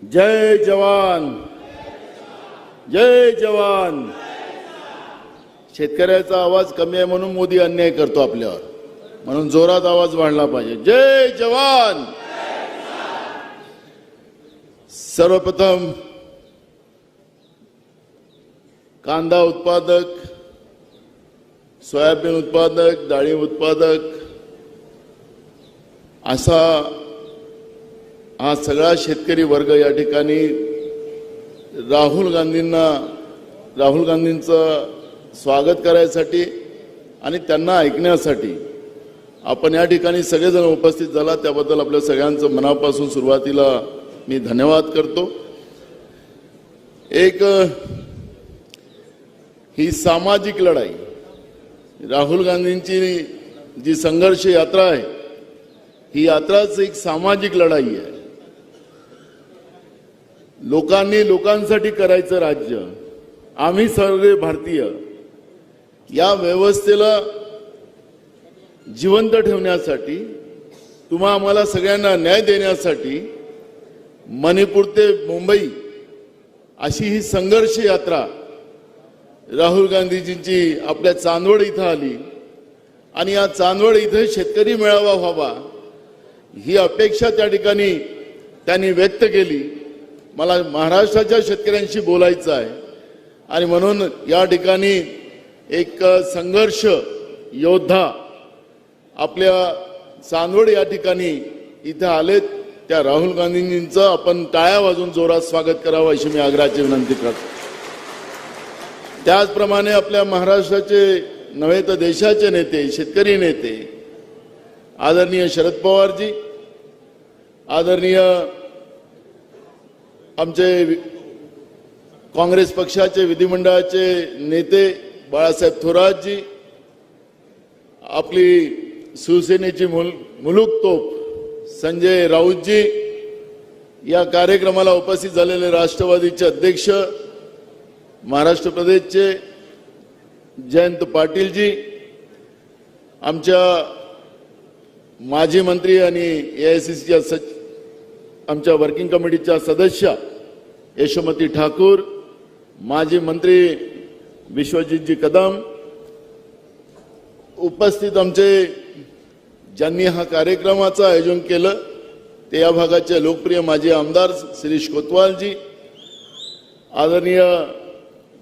जय जवान, जय जवान. शेतकऱ्याचा आवाज कमी आहे म्हणून मोदी अन्याय करतो आपल्यावर, म्हणून जोरात आवाज वाढला पाहिजे. जय जवान. सर्वप्रथम कांदा उत्पादक, सोयाबीन उत्पादक, डाळिंब उत्पादक असा हा सगळा शेतकरी वर्ग या ठिकाणी राहुल गांधींचं स्वागत करायसाठी आणि त्यांना ऐकण्यासाठी आपण या ठिकाणी सगळेजण उपस्थित झाला, त्याबद्दल आपल्या सगळ्यांचं मनापासून सुरुवातीला मी धन्यवाद करतो. एक ही सामाजिक लढाई, राहुल गांधींची जी संघर्ष यात्रा आहे, ही यात्राच एक सामाजिक लढाई आहे. लोकांनी लोकांसाठी करायचं राज्य, आम्ही सर्व भारतीय या व्यवस्थेला जिवंत ठेवण्यासाठी, तुम्हा आम्हाला सगळ्यांना न्याय देण्यासाठी मणिपूर ते मुंबई अशी ही संघर्ष यात्रा राहुल गांधीजींची आपल्या चांदवड इथं आली आणि या चांदवड इथे शेतकरी मेळावा व्हावा ही अपेक्षा त्या ठिकाणी त्यांनी व्यक्त केली. मला महाराष्ट्राच्या शेतकऱ्यांशी बोलायचं आहे आणि म्हणून या ठिकाणी एक संघर्ष योद्धा आपल्या चांदवड या ठिकाणी इथे आलेत. त्या राहुल गांधींचं आपण टाळ्या वाजवून जोरात स्वागत करावं अशी मी आग्रहाची विनंती करतो. त्याचप्रमाणे आपल्या महाराष्ट्राचे नव्हे तर देशाचे नेते, शेतकरी नेते आदरणीय शरद पवारजी, आदरणीय आमचे काँग्रेस पक्षाचे विधिमंडळाचे नेते बाळासाहेब थोरातजी, आपली शिवसेनेची मुलूक तोफ संजय राऊतजी, या कार्यक्रमाला उपस्थित झालेले राष्ट्रवादीचे अध्यक्ष महाराष्ट्र प्रदेशचे जयंत पाटीलजी, आमच्या माजी मंत्री आणि एआयसीसीच्या आमच्या वर्किंग कमिटीच्या सदस्य यशोमती ठाकूर, माजी मंत्री विश्वजितजी कदम, उपस्थित आमचे ज्यांनी हा कार्यक्रमाचं आयोजन केलं ते या भागाचे लोकप्रिय माजी आमदार शिरीष कोतवालजी, आदरणीय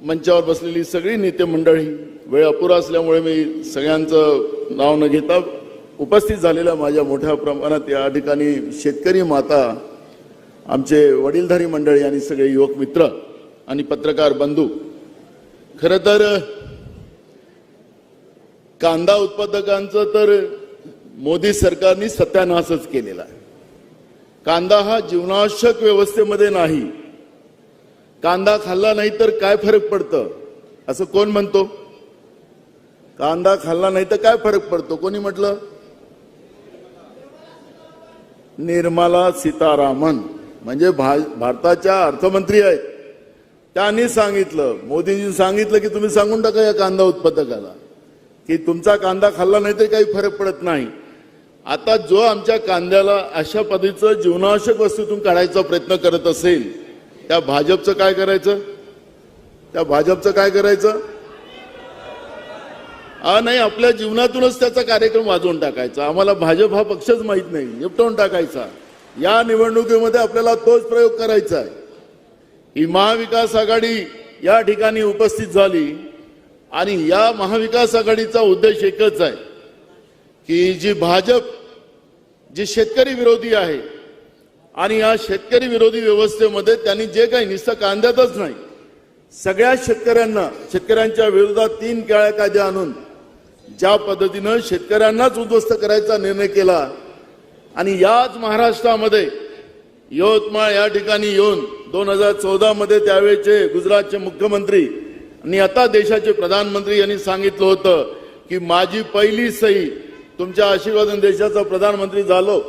मंचावर बसलेली सगळी नेते मंडळी, वेळ अपुरा असल्यामुळे मी सगळ्यांचं नाव न घेता उपस्थित झालेल्या माझ्या मोठ्या प्रमाणात या ठिकाणी शेतकरी माता, आमचे वडीलधारी मंडळी आणि सगळे युवक मित्र आणि पत्रकार बंधू, खरं तर कांदा उत्पादकांचं तर मोदी सरकारने सत्यानाशच केलेला आहे. कांदा हा जीवनावश्यक व्यवस्थेमध्ये नाही. कांदा खाल्ला नाही तर काय फरक पडतं असं कोण म्हणतो? कांदा खाल्ला नाही तर काय फरक पडतो? कोणी म्हटलं? निर्मला सीतारामन म्हणजे भारताच्या अर्थमंत्री आहेत, त्यांनी सांगितलं, मोदींनी सांगितलं की तुम्ही सांगून टाका या कांदा उत्पादकाला की तुमचा कांदा खाल्ला नाही तर काही फरक पडत नाही. आता जो आमच्या कांद्याला अशा पद्धतीचं जीवनावश्यक वस्तूतून काढायचा प्रयत्न करत असेल, त्या भाजपचं काय करायचं? त्या भाजपचं काय करायचं? नाही, आपल्या जीवनातूनच त्याचा कार्यक्रम वाजवून टाकायचा. आम्हाला भाजप हा पक्षच माहित नाही, निपटवून टाकायचा. या निवडणुकीमध्ये आपल्याला तोच प्रयोग करायचा आहे. ही महाविकास आघाडी या ठिकाणी उपस्थित झाली आणि या महाविकास आघाडीचा उद्देश एकच आहे की जी भाजप जी शेतकरी विरोधी आहे आणि या शेतकरी विरोधी व्यवस्थेमध्ये त्यांनी जे काही नुसतं कांद्यातच नाही, सगळ्या शेतकऱ्यांच्या विरोधात 3 काळ्या कायदे आणून ज्या पद्धतीनं शेतकऱ्यांनाच उद्ध्वस्त करायचा निर्णय केला आणि याच महाराष्ट्रामध्ये यवतमाळ या ठिकाणी येऊन 2014 मध्ये त्यावेळेचे गुजरातचे मुख्यमंत्री आणि आता देशाचे प्रधानमंत्री यांनी सांगितलं होतं की माझी पहिली सही, तुमच्या आशीर्वादाने देशाचा प्रधानमंत्री झालो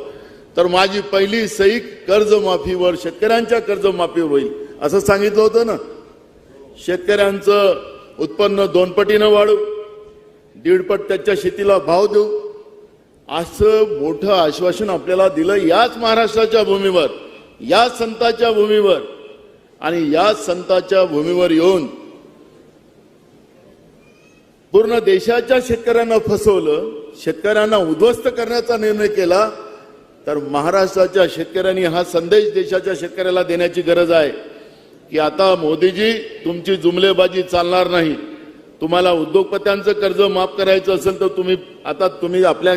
तर माझी पहिली सही कर्जमाफीवर, शेतकऱ्यांच्या कर्जमाफीवर होईल असं सांगितलं होतं ना. शेतकऱ्यांचं उत्पन्न 2 पटीनं वाढू, 1.5 पट त्याच्या शेतीला भाव देऊ, असं मोठं आश्वासन आपल्याला दिलं याच महाराष्ट्राच्या भूमीवर, या संताच्या भूमीवर आणि या संताच्या भूमीवर येऊन पूर्ण देशाच्या शेतकऱ्यांना फसवलं, शेतकऱ्यांना उद्ध्वस्त करण्याचा निर्णय केला, तर महाराष्ट्राच्या शेतकऱ्यांनी हा संदेश देशाच्या शेतकऱ्याला देण्याची गरज आहे की आता मोदीजी तुमची जुमलेबाजी चालणार नाही. तुम्हाला उद्योगपत्यांचं कर्ज माफ करायचं असेल तर तुम्ही आपल्या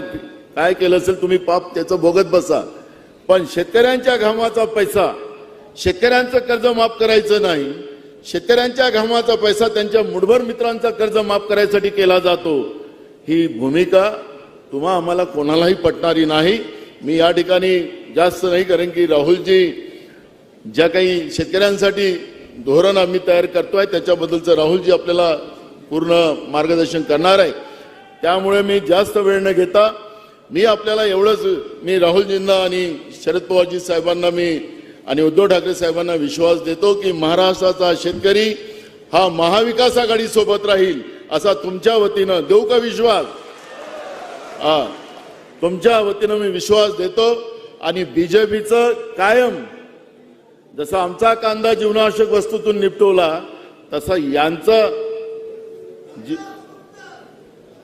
काय केलं असेल तुम्ही पाप त्याचं भोगत बसा, पण शेतकऱ्यांच्या घामाचा पैसा, शेतकऱ्यांचं कर्ज माफ करायचं नाही. शेतकऱ्यांच्या घामाचा पैसा त्यांच्या मुठभर मित्रांचा कर्ज माफ करायसाठी केला जातो. ही भूमिका तुम्हा आम्हाला कोणालाही पटणारी नाही. मी या ठिकाणी जास्त नाही, कारण की राहुलजी ज्या काही शेतकऱ्यांसाठी धोरण आम्ही तयार करतोय त्याच्याबद्दलचं राहुलजी आपल्याला पूर्ण मार्गदर्शन करणार आहे. त्यामुळे मी जास्त वेळ न घेता मी आपल्याला एवढंच, मी राहुलजींना आणि शरद पवारजी साहेबांना आणि उद्धव ठाकरे साहेबांना विश्वास देतो की महाराष्ट्राचा शेतकरी हा महाविकास आघाडी सोबत राहील असा तुमच्या वतीनं देऊ का विश्वास? तुमच्या वतीनं मी विश्वास देतो. आणि बीजेपीचं कायम जसा आमचा कांदा जीवनावश्यक वस्तूतून निपटवला तसा यांचं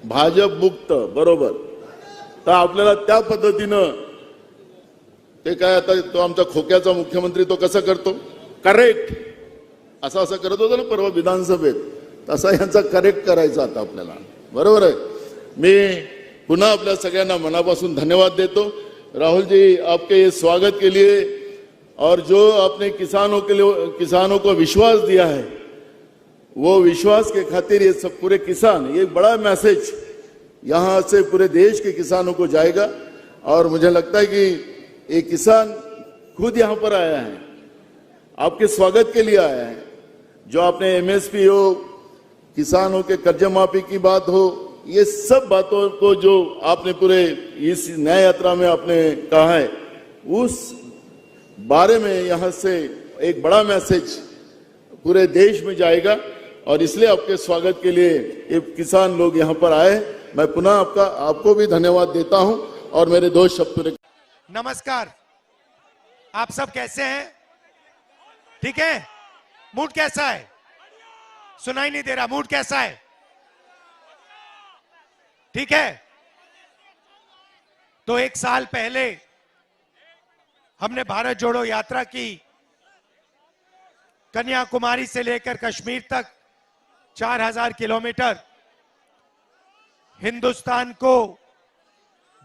भाजप मुक्त, बरोबर, तर आपल्याला त्या पद्धतीनं ते काय आता तो आमचा खोक्याचा मुख्यमंत्री तो कसा करतो करेक्ट, असं करत होता ना परवा विधानसभेत, तसा यांचा करेक्ट करायचा आता आपल्याला, बरोबर आहे. मी पुन्हा आपल्या सगळ्यांना मनापासून धन्यवाद देतो. राहुल जी, आपके ये स्वागत के लिए और जो आपने किसानों को विश्वास दिया है, वो विश्वास के खातिर ये सब पूरे किसान, ये बड़ा मैसेज यहाँ से पूरे देश के किसानों को जाएगा. और मुझे लगता है कि एक किसान खुद यहाँ पर आया है, आपके स्वागत के लिए आया है. जो आपने एमएसपी हो, किसानों के कर्ज माफी की बात हो, ये सब बातों को जो आपने पूरे इस न्याय यात्रा में आपने कहा है, उस बारे में यहाँ से एक बड़ा मैसेज पूरे देश में जाएगा. और इसलिए आपके स्वागत के लिए ये किसान लोग यहाँ पर आए. मैं पुनः आपको भी धन्यवाद देता हूं और मेरे दो शब्द. नमस्कार, आप सब कैसे हैं? ठीक है? मूड कैसा है? सुनाई नहीं दे रहा, मूड कैसा है? ठीक है? तो एक साल पहले हमने भारत जोड़ो यात्रा की. कन्याकुमारी से लेकर कश्मीर तक 4000 किलोमीटर हिंदुस्तान को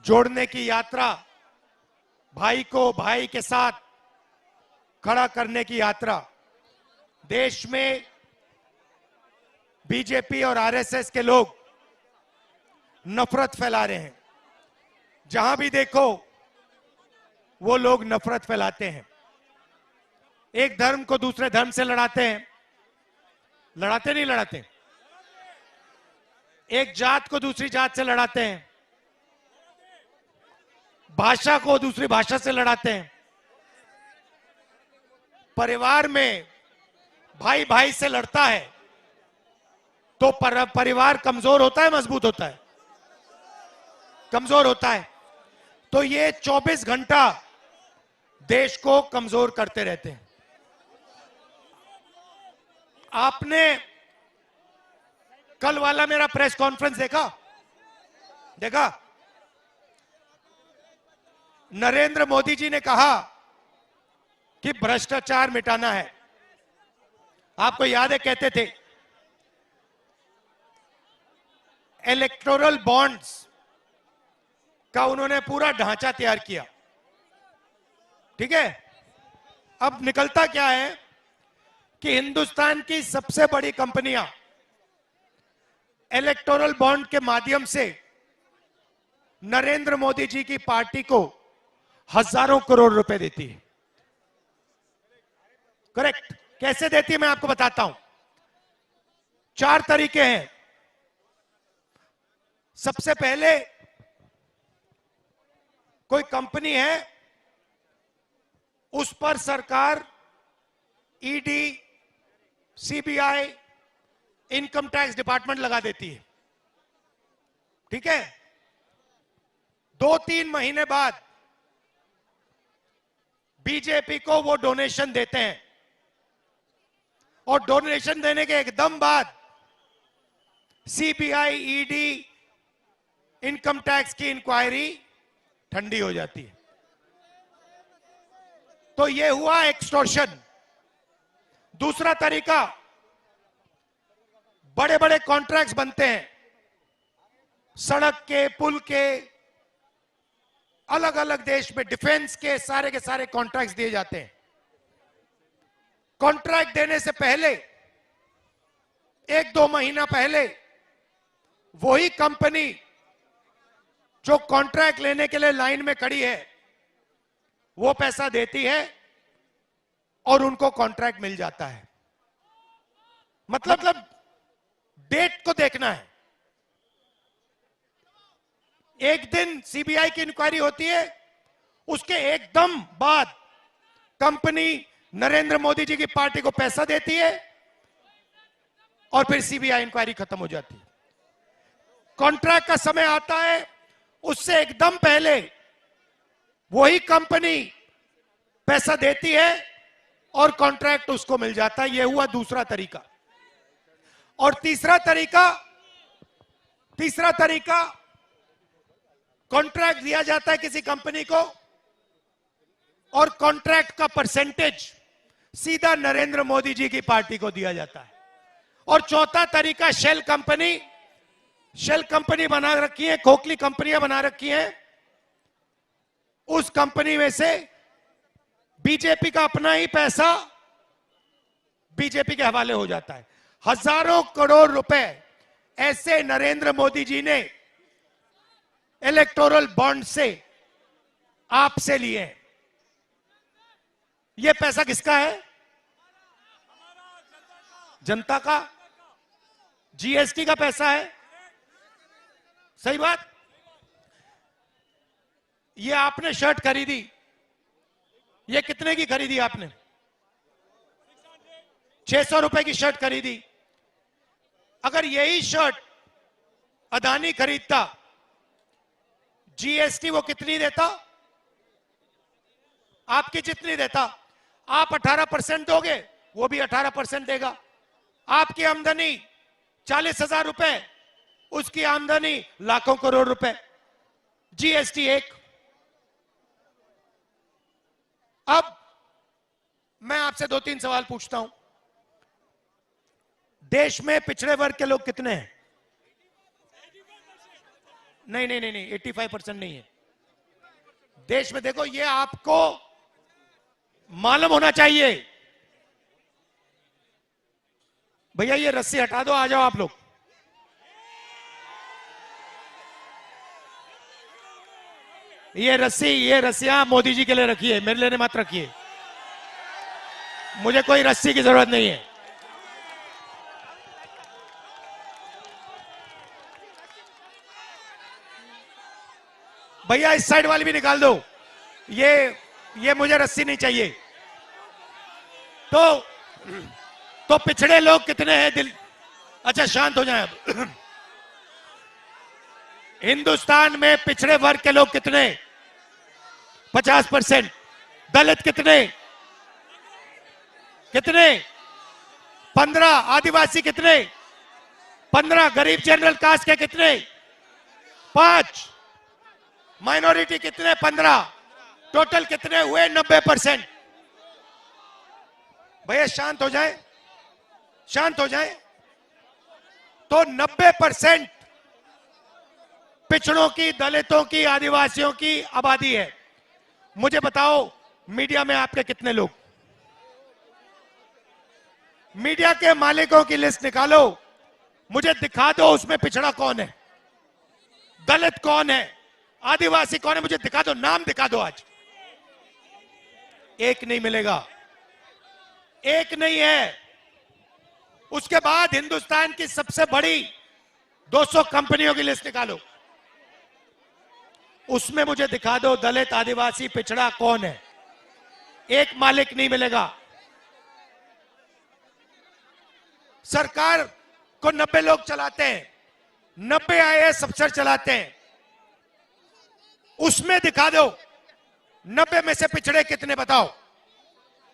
जोड़ने की यात्रा, भाई को भाई के साथ खड़ा करने की यात्रा. देश में बीजेपी और आरएसएस के लोग नफरत फैला रहे हैं. जहां भी देखो वो लोग नफरत फैलाते हैं. एक धर्म को दूसरे धर्म से लड़ाते हैं. लड़ाते नहीं लड़ाते? एक जात को दूसरी जात से लड़ाते हैं. भाषा को दूसरी भाषा से लड़ाते हैं. परिवार में भाई भाई से लड़ता है तो परिवार कमजोर होता है, मजबूत होता है? कमजोर होता है. तो ये 24 घंटा देश को कमजोर करते रहते हैं. आपने कल वाला मेरा प्रेस कॉन्फ्रेंस देखा? नरेंद्र मोदी जी ने कहा कि भ्रष्टाचार मिटाना है. आपको याद है, कहते थे इलेक्टोरल बॉन्ड्स का उन्होंने पूरा ढांचा तैयार किया. ठीक है? अब निकलता क्या है कि हिंदुस्तान की सबसे बड़ी कंपनियां इलेक्टोरल बॉन्ड के माध्यम से नरेंद्र मोदी जी की पार्टी को हजारों करोड़ रुपए देती है. करेक्ट? कैसे देती है मैं आपको बताता हूं. 4 तरीके हैं. सबसे पहले कोई कंपनी है, उस पर सरकार ED, CBI, income tax department लगा देती है. ठीक है? 2-3 महीने बाद बीजेपी को वो डोनेशन देते हैं और डोनेशन देने के एकदम बाद सीबीआई, ईडी, इनकम टैक्स की इंक्वायरी ठंडी हो जाती है। तो ये हुआ एक्सटॉर्शन। दूसरा तरीका, बड़े बड़े कॉन्ट्रैक्ट्स बनते हैं, सड़क के, पुल के, अलग अलग देश में डिफेंस के सारे कॉन्ट्रैक्ट्स दिए जाते हैं। कॉन्ट्रैक्ट देने से पहले 1-2 महीना पहले वही कंपनी जो कॉन्ट्रैक्ट लेने के लिए लाइन में खड़ी है वो पैसा देती है और उनको कॉन्ट्रैक्ट मिल जाता है। मतलब डेट को देखना है। एक दिन सीबीआई की इंक्वायरी होती है, उसके एकदम बाद कंपनी नरेंद्र मोदी जी की पार्टी को पैसा देती है और फिर सीबीआई इंक्वायरी खत्म हो जाती है। कॉन्ट्रैक्ट का समय आता है, उससे एकदम पहले वही कंपनी पैसा देती है और कॉन्ट्रैक्ट उसको मिल जाता है। यह हुआ दूसरा तरीका। और तीसरा तरीका कॉन्ट्रैक्ट दिया जाता है किसी कंपनी को और कॉन्ट्रैक्ट का परसेंटेज सीधा नरेंद्र मोदी जी की पार्टी को दिया जाता है। और चौथा तरीका, शेल कंपनी बना रखी है, खोखली कंपनियां बना रखी हैं, उस कंपनी में से बीजेपी का अपना ही पैसा बीजेपी के हवाले हो जाता है। हजारों करोड़ रुपए ऐसे नरेंद्र मोदी जी ने इलेक्टोरल बॉन्ड से आपसे लिए। यह पैसा किसका है? जनता का। जीएसटी का पैसा है। सही बात। ये आपने शर्ट खरीदी, ये कितने की खरीदी आपने? 600 रुपए की शर्ट खरीदी। अगर यही शर्ट अदानी खरीदता, जीएसटी वो कितनी देता? आपकी जितनी देता। आप 18% दोगे, वो भी 18% देगा। आपकी आमदनी 40,000 रुपए, उसकी आमदनी लाखों करोड़ रुपए, जीएसटी 1। अब मैं आपसे 2-3 सवाल पूछता हूं। देश में पिछड़े वर्ग के लोग कितने हैं? नहीं, 85% नहीं है। देश में देखो, ये आपको मालूम होना चाहिए। भैया ये रस्सी हटा दो, आ जाओ आप लोग। ये रस्सियां मोदी जी के लिए रखी है, मेरे लिए मत रखिए। मुझे कोई रस्सी की जरूरत नहीं है। भैया इस साइड वाली भी निकाल दो। ये मुझे रस्सी नहीं चाहिए। तो पिछड़े लोग कितने हैं? अच्छा शांत हो जाएं अब। हिंदुस्तान में पिछड़े वर्ग के लोग कितने? 50%। दलित कितने? 15। आदिवासी कितने? 15। गरीब जनरल कास्ट के कितने? 5। माइनॉरिटी कितने? 15। टोटल कितने हुए? 90%। भैया शांत हो जाए। तो 90% पिछड़ों की, दलितों की, आदिवासियों की आबादी है। मुझे बताओ, मीडिया में आपके कितने लोग? मीडिया के मालिकों की लिस्ट निकालो, मुझे दिखा दो उसमें पिछड़ा कौन है, दलित कौन है, आदिवासी कौन है, मुझे दिखा दो, नाम दिखा दो। आज एक नहीं मिलेगा, एक नहीं है। उसके बाद हिंदुस्तान की सबसे बड़ी 200 कंपनियों की लिस्ट निकालो, उसमें मुझे दिखा दो दलित, आदिवासी, पिछड़ा कौन है। एक मालिक नहीं मिलेगा। सरकार को 90 लोग चलाते हैं, 90 आईएएस अफसर चलाते हैं, उसमें दिखा दो 90 में से पिछड़े कितने बताओ?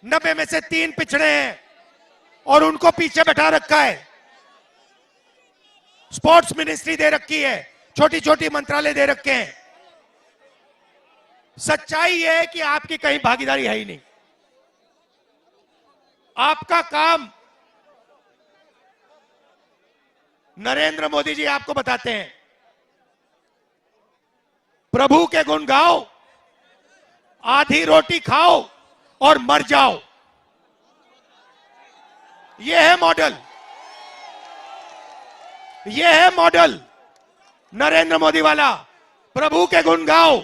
90 में से 3 पिछड़े हैं और उनको पीछे बैठा रखा है। स्पोर्ट्स मिनिस्ट्री दे रखी है, छोटी छोटी मंत्रालय दे रखे हैं। सच्चाई यह है कि आपकी कहीं भागीदारी है ही नहीं। आपका काम नरेंद्र मोदी जी आपको बताते हैं, प्रभु के गुण गाओ, आधी रोटी खाओ और मर जाओ। यह है मॉडल, यह है मॉडल नरेंद्र मोदी वाला। प्रभु के गुण गाओ,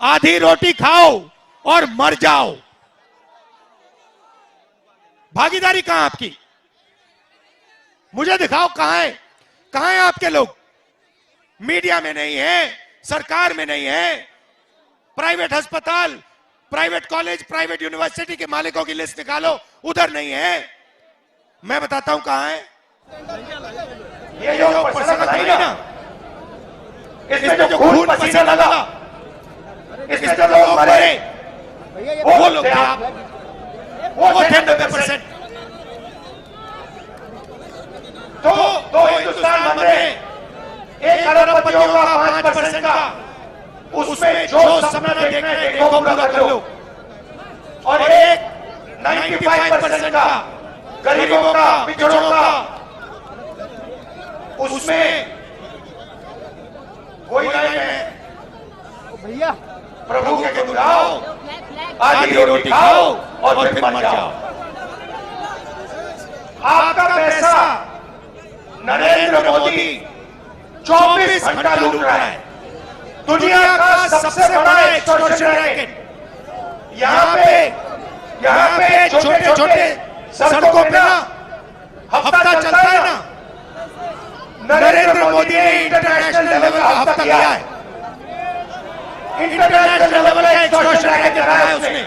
आधी रोटी खाओ और मर जाओ। भागीदारी कहां आपकी? मुझे दिखाओ कहां है आपके लोग? मीडिया में नहीं है, सरकार में नहीं है, प्राइवेट अस्पताल, प्राइवेट कॉलेज, प्राइवेट यूनिवर्सिटी के मालिकों की लिस्ट निकालो, उधर नहीं है। मैं बताता हूं कहां है। ये जो पसंद आई ना, इसमें जो खून पसीना लगा, इसमें जो लोग मरे, वो लोग थे आप, वो थे 90%। तो हिंदुस्तान बन रहे, 1 अरबपतियों का 5% का, उसमें जो सपना देखना है देखो, पूरा कर लो। और एक 95% का गरीबों का, पिछड़ों का, उसमें कोई नहीं है। भैया प्रभु के गुण गाओ, आधी रोटी खाओ और फिर मर जाओ। आपका पैसा नरेंद्र मोदी 24 घंटा लूट रहा है। दुनिया का सबसे बड़ा एक्सटॉर्शन रैकेट। यहाँ पे छोटे छोटे सड़कों पे ना हफ्ता चलता है ना, नरेंद्र मोदी ने इंटरनेशनल लेवल का हफ्ता किया है। इंटरनेशनल लेवल का एक्सटॉर्शन रैकेट कराया है उसने।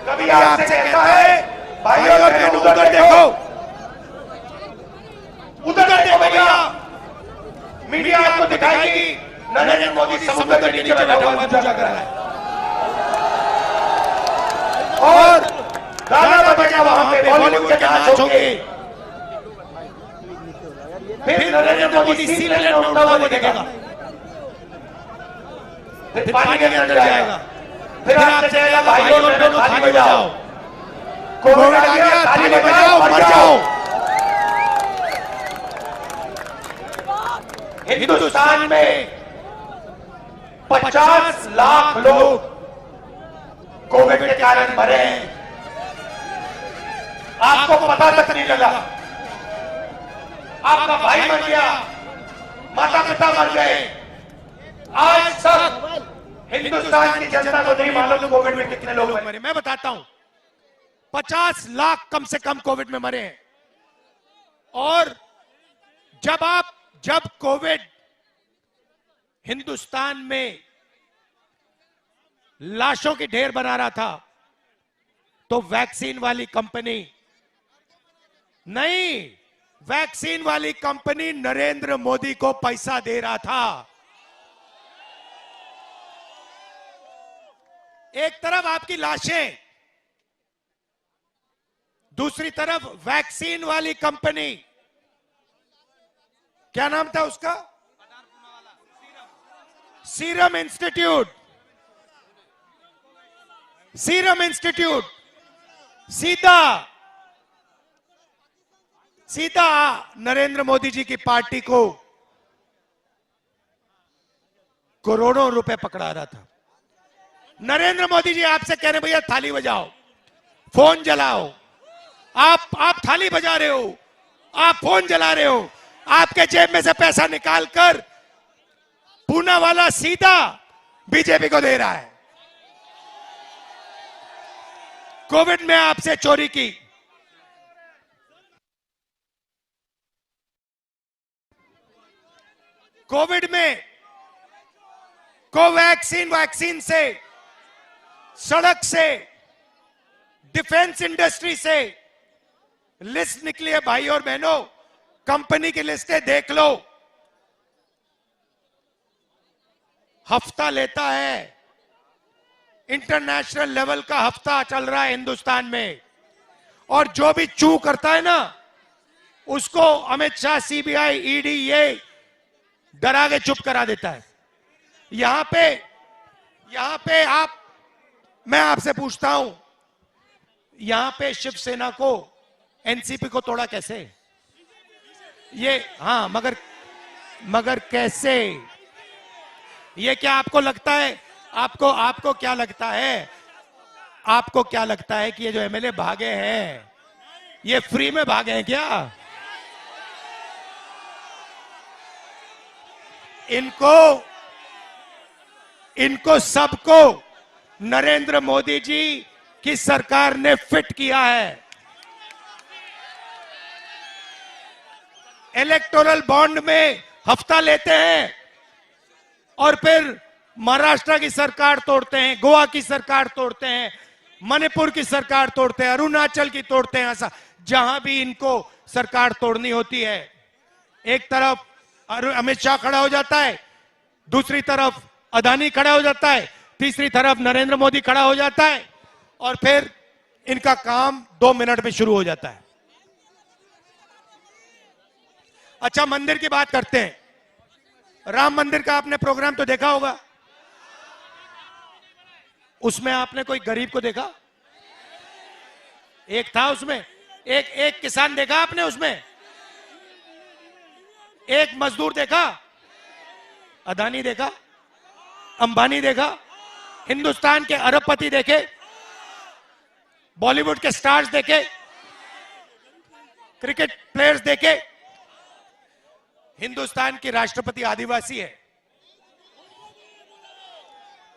कभी आपसे कहता है भाई और बहनों उधर देखो, उधर देखो भैया, मीडिया आपको दिखाएगी नरेंद्र मोदी समुद्र के नीचे बैठा हुआ पूजा कर रहा है और गाना बजेगा वहां पे, बॉलीवुड के नाच होंगे। फिर नरेंद्र मोदी सी लेन में उड़ता हुआ दिखेगा, फिर पानी के अंदर जाएगा, फिर आपसे कहेगा भाई और बहनों थाली बजाओ, कोविड आ गया थाली बजाओ, मर जाओ। हिंदुस्तान में 50 लाख लोग कोविड के कारण मरे हैं, आपको पता तक नहीं लगा। आपका भाई मर गया, माता पिता मर गए, आज तक हिंदुस्तान की जनता को नहीं मालूम कोविड में कितने लोग मरे। मैं बताता हूं, 50 लाख कम से कम कोविड में मरे हैं। और जब कोविड हिंदुस्तान में लाशों की ढेर बना रहा था, तो वैक्सीन वाली कंपनी नहीं, वैक्सीन वाली कंपनी नरेंद्र मोदी को पैसा दे रहा था। एक तरफ आपकी लाशें, दूसरी तरफ वैक्सीन वाली कंपनी, क्या नाम था उसका? Serum institute. सीरम इंस्टीट्यूट सीधा नरेंद्र मोदी जी की पार्टी को करोड़ों रुपए पकड़ा रहा था। नरेंद्र मोदी जी आपसे कह रहे भैया थाली बजाओ, फोन जलाओ। आप थाली बजा रहे हो, आप फोन जला रहे हो, आपके जेब में से पैसा निकालकर पूना वाला सीधा बीजेपी को दे रहा है। कोविड में आपसे चोरी की, कोविड में वैक्सीन से, सड़क से, डिफेंस इंडस्ट्री से लिस्ट निकली है भाई और बहनों, कंपनी की लिस्टें देख लो। हफ्ता लेता है, इंटरनेशनल लेवल का हफ्ता चल रहा है हिंदुस्तान में, और जो भी चू करता है ना, उसको अमित शाह, सीबीआई, ईडी ये डरा के चुप करा देता है। यहां पे मैं आपसे पूछता हूं, यहां पे शिवसेना को, एनसीपी को तोड़ा कैसे? ये हाँ, मगर कैसे? ये क्या आपको लगता है, आपको क्या लगता है, आपको क्या लगता है कि ये जो एमएलए भागे हैं, ये फ्री में भागे हैं क्या? इनको सबको नरेंद्र मोदी जी की सरकार ने फिट किया है। इलेक्टोरल बॉन्ड में हफ्ता लेते हैं और फिर महाराष्ट्र की सरकार तोड़ते हैं, गोवा की सरकार तोड़ते हैं, मणिपुर की सरकार तोड़ते हैं, अरुणाचल की तोड़ते हैं। ऐसा जहां भी इनको सरकार तोड़नी होती है, एक तरफ अमित शाह खड़ा हो जाता है, दूसरी तरफ अदानी खड़ा हो जाता है, तीसरी तरफ नरेंद्र मोदी खड़ा हो जाता है, और फिर इनका काम 2 मिनट में शुरू हो जाता है। अच्छा, मंदिर की बात करते हैं। राम मंदिर का आपने प्रोग्राम तो देखा होगा, उसमें आपने कोई गरीब को देखा? एक था उसमें, एक किसान देखा आपने उसमें? एक मजदूर देखा? अदानी देखा? अंबानी देखा? हिंदुस्तान के अरबपति देखे? बॉलीवुड के स्टार्स देखे? क्रिकेट प्लेयर्स देखे? हिंदुस्तान की राष्ट्रपति आदिवासी है,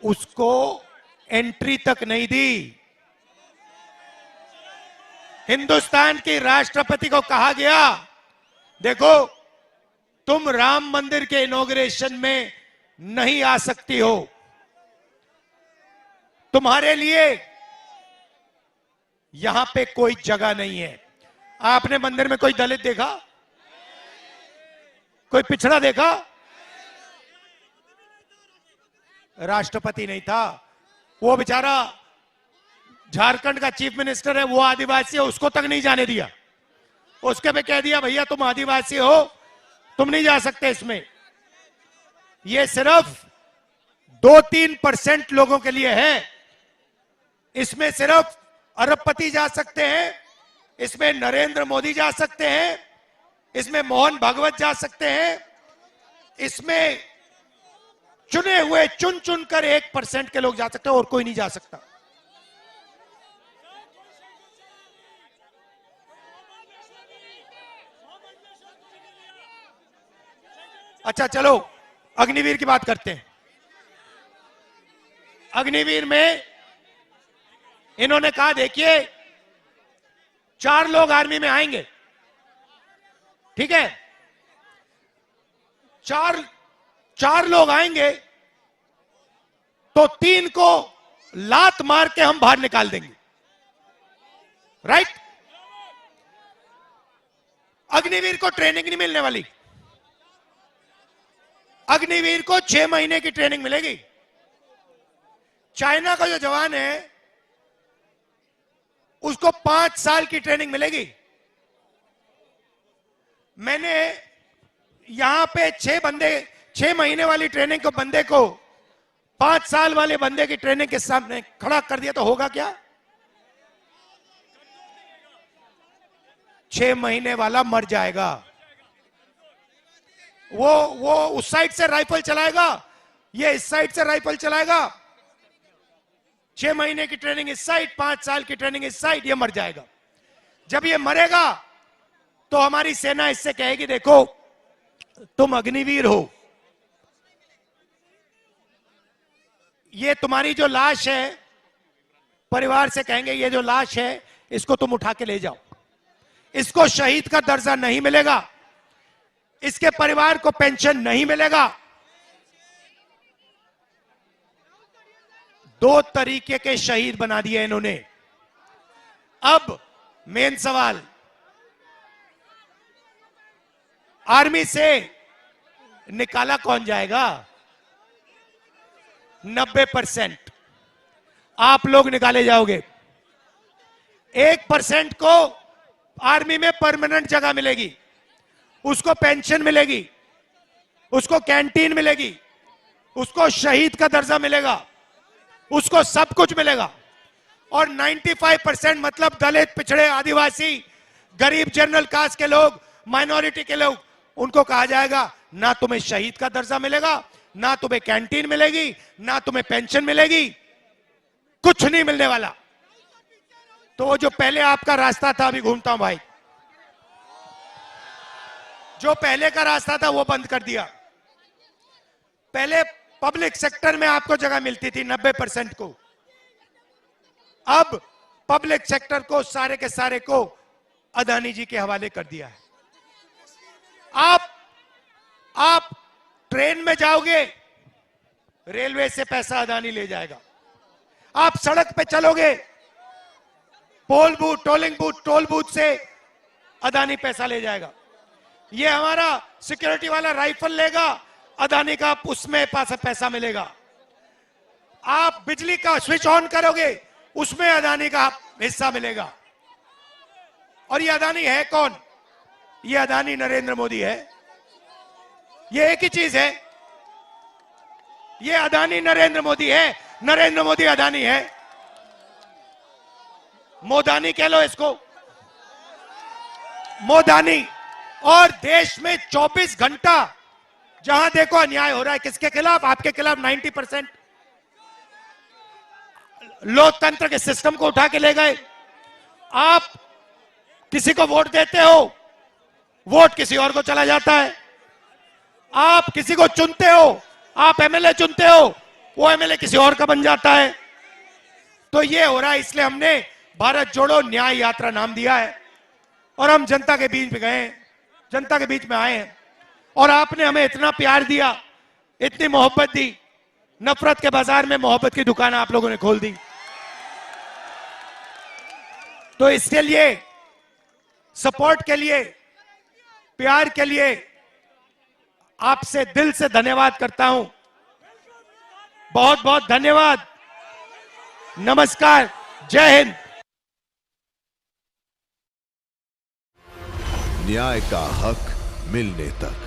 उसको एंट्री तक नहीं दी। हिंदुस्तान की राष्ट्रपति को कहा गया, देखो तुम राम मंदिर के इनॉग्रेशन में नहीं आ सकती हो, तुम्हारे लिए यहां पे कोई जगह नहीं है। आपने मंदिर में कोई दलित देखा? कोई पिछड़ा देखा? राष्ट्रपति नहीं था, वो बेचारा झारखंड का चीफ मिनिस्टर है, वो आदिवासी है, उसको तक नहीं जाने दिया। उसके पे कह दिया, भैया तुम आदिवासी हो, तुम नहीं जा सकते इसमें। ये सिर्फ 2-3% लोगों के लिए है। इसमें सिर्फ अरबपति जा सकते हैं, इसमें नरेंद्र मोदी जा सकते हैं, इसमें मोहन भागवत जा सकते हैं, इसमें चुने हुए चुन कर 1% के लोग जा सकते हैं, और कोई नहीं जा सकता। अच्छा चलो, अग्निवीर की बात करते हैं। अग्निवीर में इन्होंने कहा, देखिए 4 लोग आर्मी में आएंगे, ठीक है, 4 लोग आएंगे तो 3 को लात मार के हम बाहर निकाल देंगे, राइट? अग्निवीर को ट्रेनिंग नहीं मिलने वाली। अग्निवीर को 6 महीने की ट्रेनिंग मिलेगी। चाइना का जो जवान है उसको 5 साल की ट्रेनिंग मिलेगी। मैंने यहां पे 6 महीने वाली ट्रेनिंग को बंदे को 5 साल वाले बंदे की ट्रेनिंग के सामने खड़ा कर दिया तो होगा क्या? 6 महीने वाला मर जाएगा। वो उस साइड से राइफल चलाएगा, ये इस साइड से राइफल चलाएगा। 6 महीने की ट्रेनिंग इस साइड, 5 साल की ट्रेनिंग इस साइड, ये मर जाएगा। जब ये मरेगा तो हमारी सेना इससे कहेगी, देखो तुम अग्निवीर हो, ये तुम्हारी जो लाश है, परिवार से कहेंगे ये जो लाश है इसको तुम उठा के ले जाओ, इसको शहीद का दर्जा नहीं मिलेगा, इसके परिवार को पेंशन नहीं मिलेगा। 2 तरीके के शहीद बना दिए इन्होंने। अब मेन सवाल, आर्मी से निकाला कौन जाएगा? 90% आप लोग निकाले जाओगे। 1% को आर्मी में परमानेंट जगह मिलेगी, उसको पेंशन मिलेगी, उसको कैंटीन मिलेगी, उसको शहीद का दर्जा मिलेगा, उसको सब कुछ मिलेगा। और 95% मतलब दलित, पिछड़े, आदिवासी, गरीब, जनरल कास्ट के लोग, माइनॉरिटी के लोग, उनको कहा जाएगा ना तुम्हें शहीद का दर्जा मिलेगा, ना तुम्हें कैंटीन मिलेगी, ना तुम्हें पेंशन मिलेगी, कुछ नहीं मिलने वाला। तो वो जो पहले आपका रास्ता था, अभी घूमता हूं भाई, जो पहले का रास्ता था वो बंद कर दिया। पहले पब्लिक सेक्टर में आपको जगह मिलती थी 90% को, अब पब्लिक सेक्टर को सारे के सारे को अदानी जी के हवाले कर दिया है। आप ट्रेन में जाओगे, रेलवे से पैसा अदानी ले जाएगा। आप सड़क पे चलोगे, poll booth, tolling booth, toll booth से अदानी पैसा ले जाएगा। ये हमारा सिक्योरिटी वाला राइफल लेगा, अदानी का उसमें पैसा मिलेगा। आप बिजली का स्विच ऑन करोगे, उसमें अदानी का हिस्सा मिलेगा। और ये अदानी है कौन? ये अदानी नरेंद्र मोदी है। ये एक ही चीज है, ये अदानी नरेंद्र मोदी है, नरेंद्र मोदी अदानी है। मोदानी कह लो इसको, मोदानी। और देश में 24 घंटा जहां देखो अन्याय हो रहा है, किसके खिलाफ? आपके खिलाफ। 90% लोकतंत्र के सिस्टम को उठा के ले गए। आप किसी को वोट देते हो, वोट किसी और को चला जाता है। आप किसी को चुनते हो, आप एमएलए चुनते हो, वो एमएलए किसी और का बन जाता है। तो ये हो रहा है, इसलिए हमने भारत जोड़ो न्याय यात्रा नाम दिया है। और हम जनता के बीच में गए, जनता के बीच में आए हैं। और आपने हमें इतना प्यार दिया, इतनी मोहब्बत दी, नफरत के बाजार में मोहब्बत की दुकान आप लोगों ने खोल दी। तो इसके लिए, सपोर्ट के लिए, प्यार के लिए आपसे दिल से धन्यवाद करता हूं। बहुत बहुत धन्यवाद। नमस्कार, जय हिंद। न्याय का हक मिलने तक।